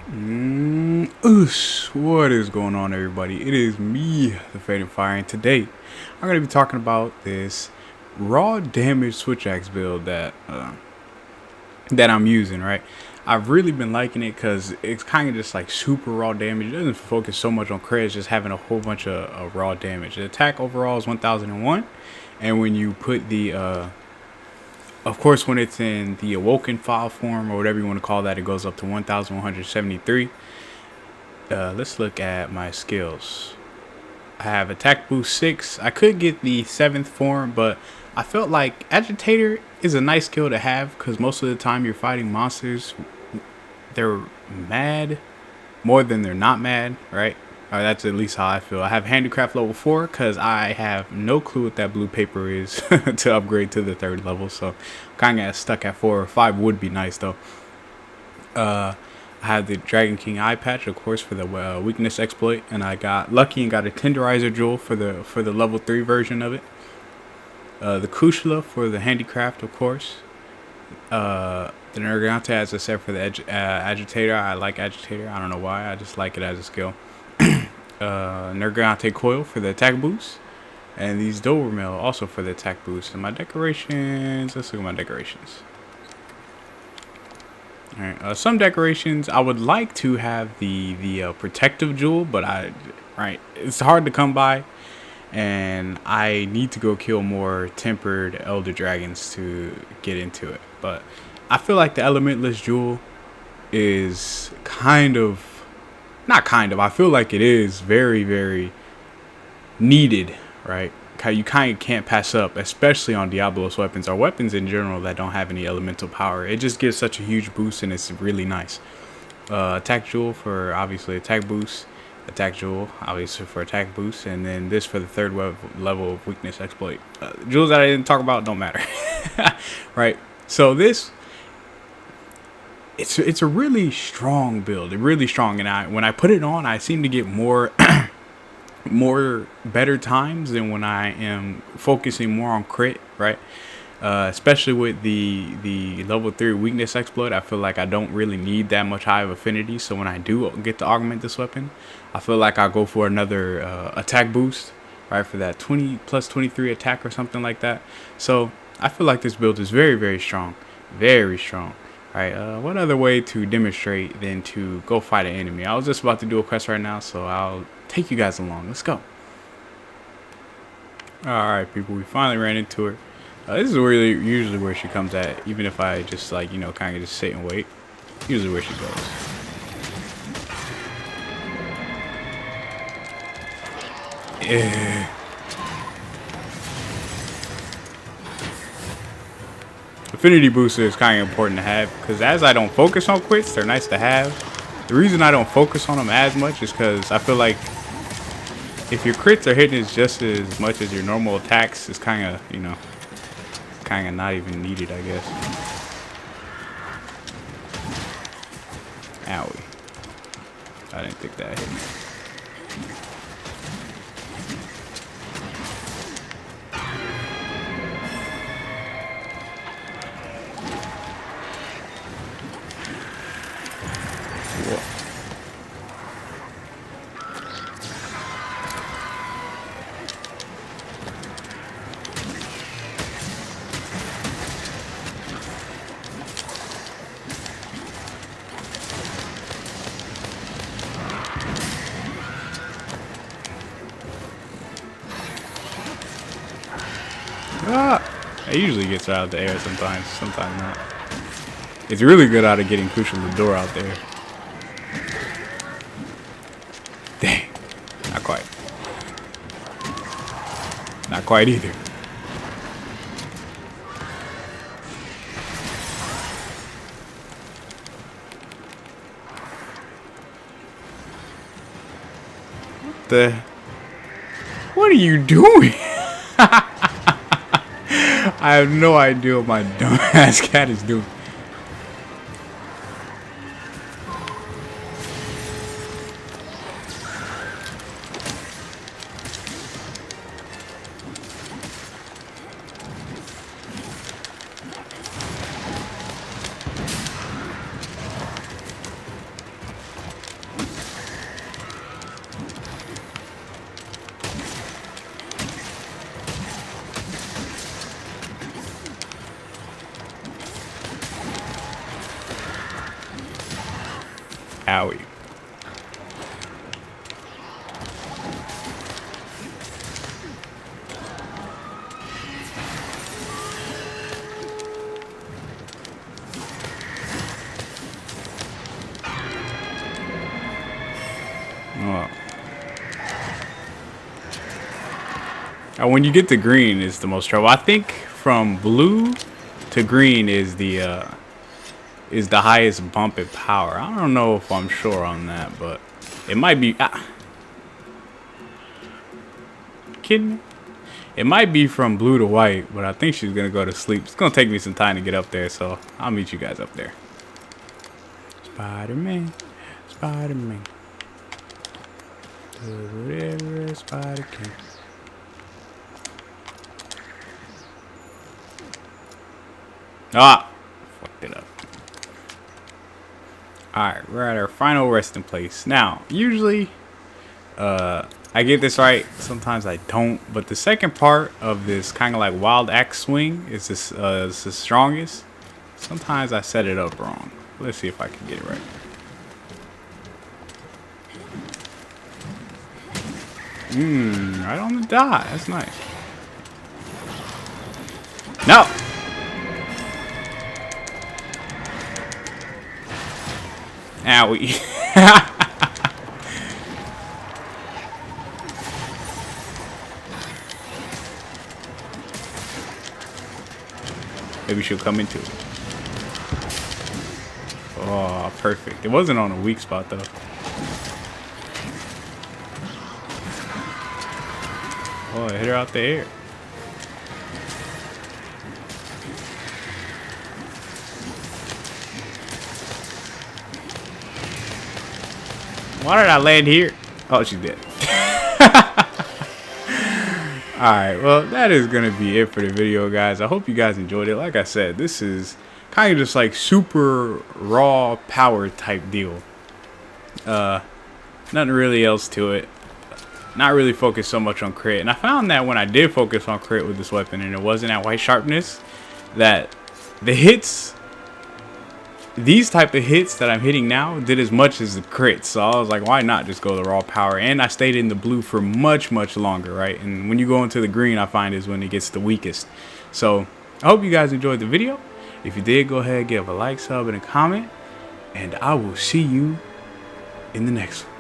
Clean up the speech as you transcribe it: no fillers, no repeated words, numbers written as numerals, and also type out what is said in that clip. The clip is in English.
What is going on, everybody? It is me, the Faded Fire, and today I'm going to be talking about this raw damage switch axe build that I'm using. Right, I've really been liking it because it's kind of just like super raw damage. It doesn't focus so much on crits, just having a whole bunch of raw damage. The attack overall is 1001, and when you put the of course, when it's in the awoken file form or whatever you want to call that, it goes up to 1173. Let's look at my skills. I have attack boost 6. I could get the 7th form, but I felt like agitator is a nice skill to have because most of the time you're fighting monsters, they're mad more than they're not mad, right? Or that's at least how I feel. I have handicraft level 4 because I have no clue what that blue paper is to upgrade to the 3rd level. So kind of stuck at 4 or 5 would be nice though. I had the Dragon King eye patch, of course, for the weakness exploit, and I got lucky and got a tenderizer jewel for the level 3 version of it. The Kushla for the handicraft, of course. The Nergante, as I said, for the agitator. I like agitator. I don't know why. I just like it as a skill. Nergante coil for the attack boost, and these Dobermail also for the attack boost. And my decorations, let's look at my decorations. Alright, some decorations I would like to have the protective jewel, but it's hard to come by, and I need to go kill more tempered elder dragons to get into it. But I feel like the elementless jewel is I feel like it is very, very needed, right? You kind of can't pass up, especially on diablos weapons or weapons in general that don't have any elemental power. It just gives such a huge boost, and it's really nice. Attack jewel for obviously attack boost, attack jewel obviously for attack boost, and then this for the 3rd level of weakness exploit. Jewels that I didn't talk about don't matter, right? So this. It's a really strong build. It's really strong, and when I put it on, I seem to get more better times than when I am focusing more on crit, right? Especially with the level 3 weakness exploit, I feel like I don't really need that much high of affinity. So when I do get to augment this weapon, I feel like I'll go for another attack boost, right, for that 20 plus 23 attack or something like that. So I feel like this build is very, very strong, very strong. Alright, what other way to demonstrate than to go fight an enemy? I was just about to do a quest right now, so I'll take you guys along. Let's go. Alright, people, we finally ran into her. This is really usually where she comes at, even if I just kind of just sit and wait. Usually where she goes. Yeah. Affinity booster is kind of important to have because as I don't focus on quits, they're nice to have. The reason I don't focus on them as much is because I feel like if your crits are hitting just as much as your normal attacks, it's kind of not even needed, I guess. Owie. I didn't think that hit me. It usually gets her out of the air sometimes, sometimes not. It's really good out of getting Kushla the door out there. Dang. Not quite. Not quite either. What are you doing? I have no idea what my dumbass cat is doing. Owie. Oh. Now, when you get to green is the most trouble. I think from blue to green is the highest bump in power. I don't know if I'm sure on that, but it might be. Kidding me? It might be from blue to white, but I think she's gonna go to sleep. It's gonna take me some time to get up there, so I'll meet you guys up there. Spider-Man, Spider-Man, does whatever a spider can. Ah, fucked it up. Alright, we're at our final resting place. Now, usually, I get this right. Sometimes I don't. But the second part of this kind of like wild axe swing is the strongest. Sometimes I set it up wrong. Let's see if I can get it right. Right on the dot. That's nice. No! Owie. Maybe she'll come into it. Oh, perfect. It wasn't on a weak spot, though. Oh, I hit her out the air. Why did I land here? Oh, she's dead. Alright, well, that is going to be it for the video, guys. I hope you guys enjoyed it. Like I said, this is kind of just like super raw power type deal. Nothing really else to it. Not really focused so much on crit. And I found that when I did focus on crit with this weapon and it wasn't at white sharpness, that the hits, these type of hits that I'm hitting now did as much as the crits. So I was like, why not just go the raw power? And I stayed in the blue for much longer, right? And when you go into the green, I find is when it gets the weakest. So I hope you guys enjoyed the video. If you did, go ahead, give a like, sub, and a comment. And I will see you in the next one.